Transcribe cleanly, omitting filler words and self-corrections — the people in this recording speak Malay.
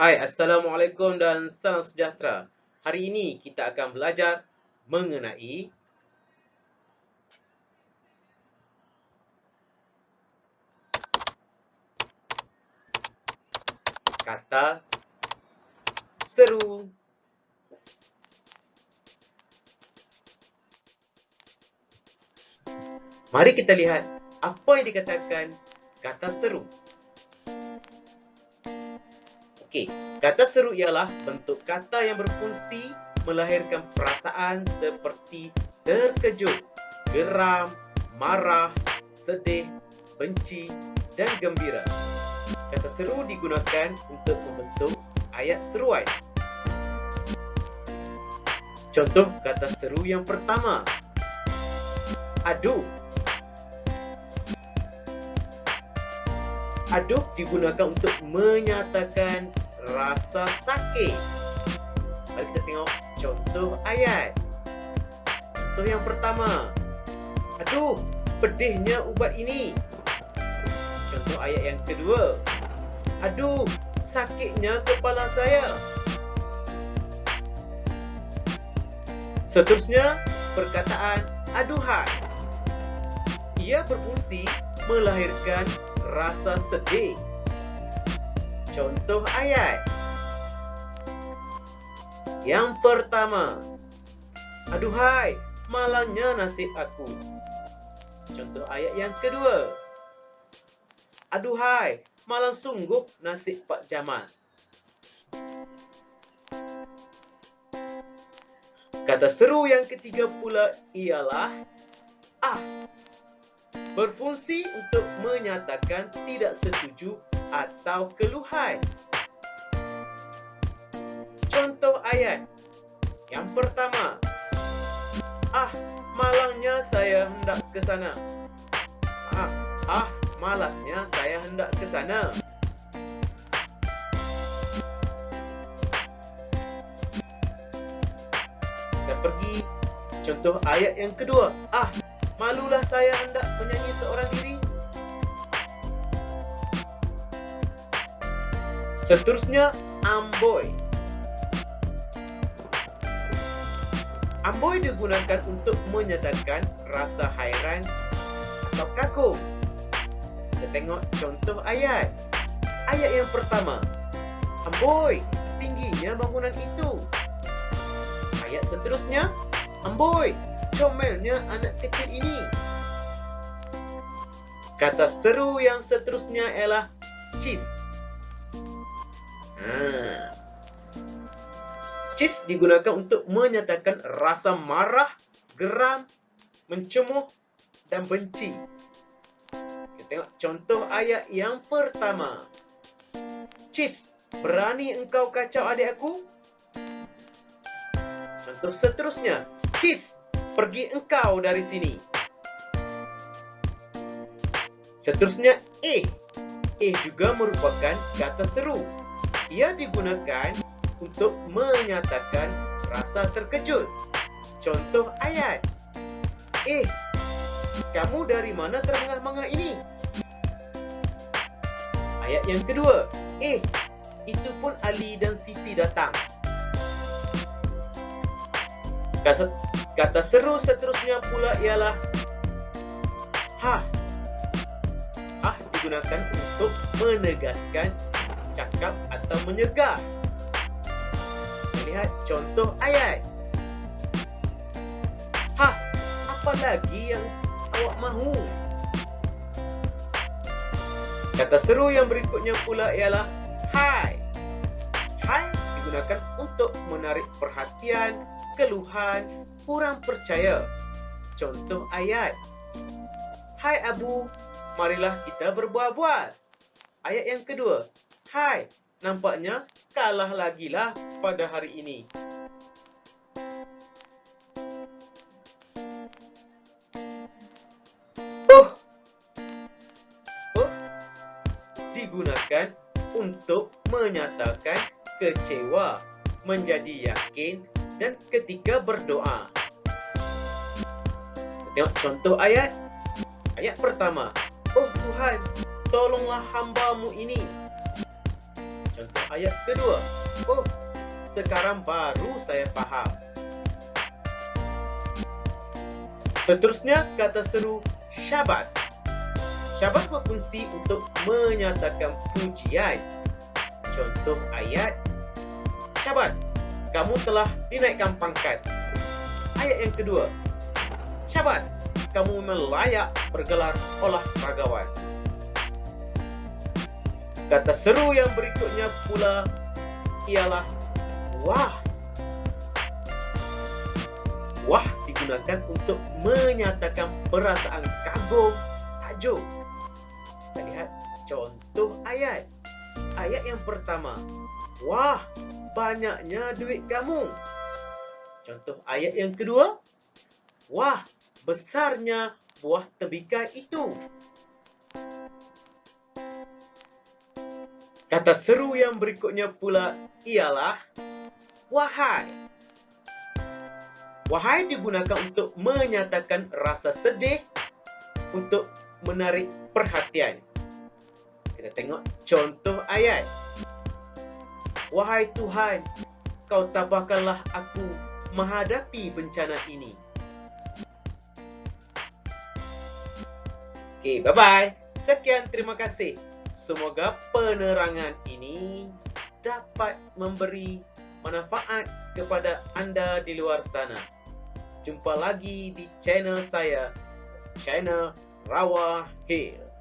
Hai, Assalamualaikum dan salam sejahtera. Hari ini kita akan belajar mengenai kata seru. Mari kita lihat apa yang dikatakan kata seru. Okey, kata seru ialah bentuk kata yang berfungsi melahirkan perasaan seperti terkejut, geram, marah, sedih, benci, dan gembira. Kata seru digunakan untuk membentuk ayat seruan. Contoh kata seru yang pertama. Aduh. Aduh digunakan untuk menyatakan rasa sakit. Mari kita tengok contoh ayat. Contoh yang pertama. Aduh, pedihnya ubat ini. Contoh ayat yang kedua. Aduh, sakitnya kepala saya. Seterusnya, perkataan aduhai. Ia berfungsi melahirkan rasa sedih. Contoh ayat. Yang pertama. Aduhai, malangnya nasib aku. Contoh ayat yang kedua. Aduhai, malang sungguh nasib Pak Jamal. Kata seru yang ketiga pula ialah berfungsi untuk menyatakan tidak setuju atau keluhan. Contoh ayat. Yang pertama. Malangnya saya hendak ke sana. Malasnya saya hendak ke sana. Kita pergi contoh ayat yang kedua. Malulah saya hendak menyanyi seorang diri. Seterusnya, amboi. Amboi digunakan untuk menyatakan rasa hairan atau kagum. Kita tengok contoh ayat. Ayat yang pertama. Amboi, tingginya bangunan itu. Ayat seterusnya. Amboi, comelnya anak kecil ini. Kata seru yang seterusnya ialah cis. Cis digunakan untuk menyatakan rasa marah, geram, mencemuh, dan benci. Kita tengok contoh ayat yang pertama. Cis, berani engkau kacau adik aku? Contoh seterusnya. Cis, pergi engkau dari sini. Seterusnya, juga merupakan kata seru. Ia digunakan untuk menyatakan rasa terkejut. Contoh ayat. Kamu dari mana terengah-engah ini? Ayat yang kedua. Itu pun Ali dan Siti datang. Kata seru seterusnya pula ialah digunakan untuk menegaskan cakap atau menyergap. Lihat contoh ayat. Apa lagi yang awak mahu? Kata seru yang berikutnya pula ialah hai. Hai digunakan untuk menarik perhatian, keluhan, kurang percaya. Contoh ayat. Hai Abu, marilah kita berbual-bual. Ayat yang kedua. Hai, nampaknya kalah lagilah pada hari ini. Digunakan untuk menyatakan kecewa, menjadi yakin, dan ketika berdoa. Tengok contoh ayat. Ayat pertama. Oh Tuhan, tolonglah hamba-Mu ini. Contoh ayat kedua. Oh, sekarang baru saya faham. Seterusnya, kata seru syabas. Syabas berfungsi untuk menyatakan pujian. Contoh ayat, syabas, kamu telah dinaikkan pangkat. Ayat yang kedua, syabas, kamu memang layak bergelar olahragawan. Kata seru yang berikutnya pula ialah wah. Wah digunakan untuk menyatakan perasaan kagum, takjub. Kita lihat contoh ayat. Ayat yang pertama, wah, banyaknya duit kamu. Contoh ayat yang kedua, wah, besarnya buah tembikar itu. Kata seru yang berikutnya pula ialah wahai. Wahai digunakan untuk menyatakan rasa sedih, untuk menarik perhatian. Kita tengok contoh ayat. Wahai Tuhan, kau tabahkanlah aku menghadapi bencana ini. Okey, bye-bye. Sekian, terima kasih. Semoga penerangan ini dapat memberi manfaat kepada anda di luar sana. Jumpa lagi di channel saya, channel Rawa Hill.